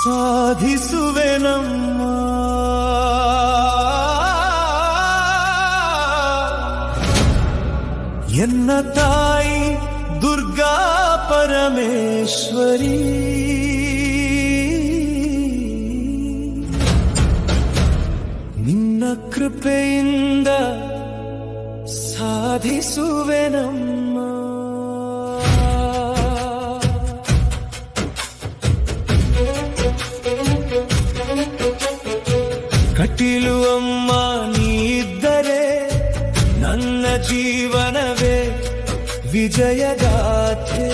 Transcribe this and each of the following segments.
ಸಾಧಿಸುವೆನಮ್ಮ. ಎನ್ನ ತಾಯಿ ದುರ್ಗಾ ಪರಮೇಶ್ವರಿ, ನಿನ್ನ ಕೃಪೆಯಿಂದ ಸಾಧಿಸುವೆನಮ್ಮ. ಕಟೀಲು ಅಮ್ಮ ನೀ ಇದ್ದರೆ ನನ್ನ ಜೀವನವೇ ವಿಜಯಗಾಥೆ.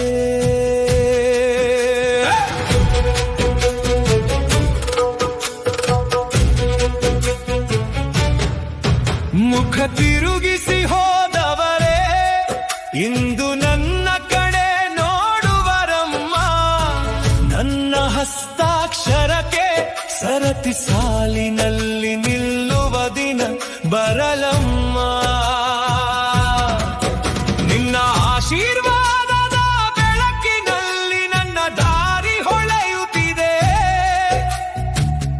ಮುಖ ತಿರುಗಿಸಿ ಹೋದವರೇ ಇಂದು ನನ್ನ ಕಡೆ ನೋಡುವರಮ್ಮ. ನನ್ನ ಹಸ್ತಾಕ್ಷರಕ್ಕೆ ಸರತಿ ಸಾಲಿನಲ್ಲಿ ನಿಲ್ಲುವ ದಿನ ಬರಲಮ್ಮ. ನಿನ್ನ ಆಶೀರ್ವಾದದ ಬೆಳಕಿನಲ್ಲಿ ನನ್ನ ದಾರಿ ಹೊಳೆಯುತ್ತಿದೆ.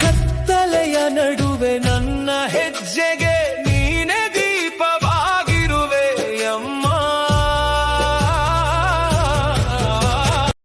ಕತ್ತಲೆಯ ನಡುವೆ ನನ್ನ ಹೆಜ್ಜೆಗೆ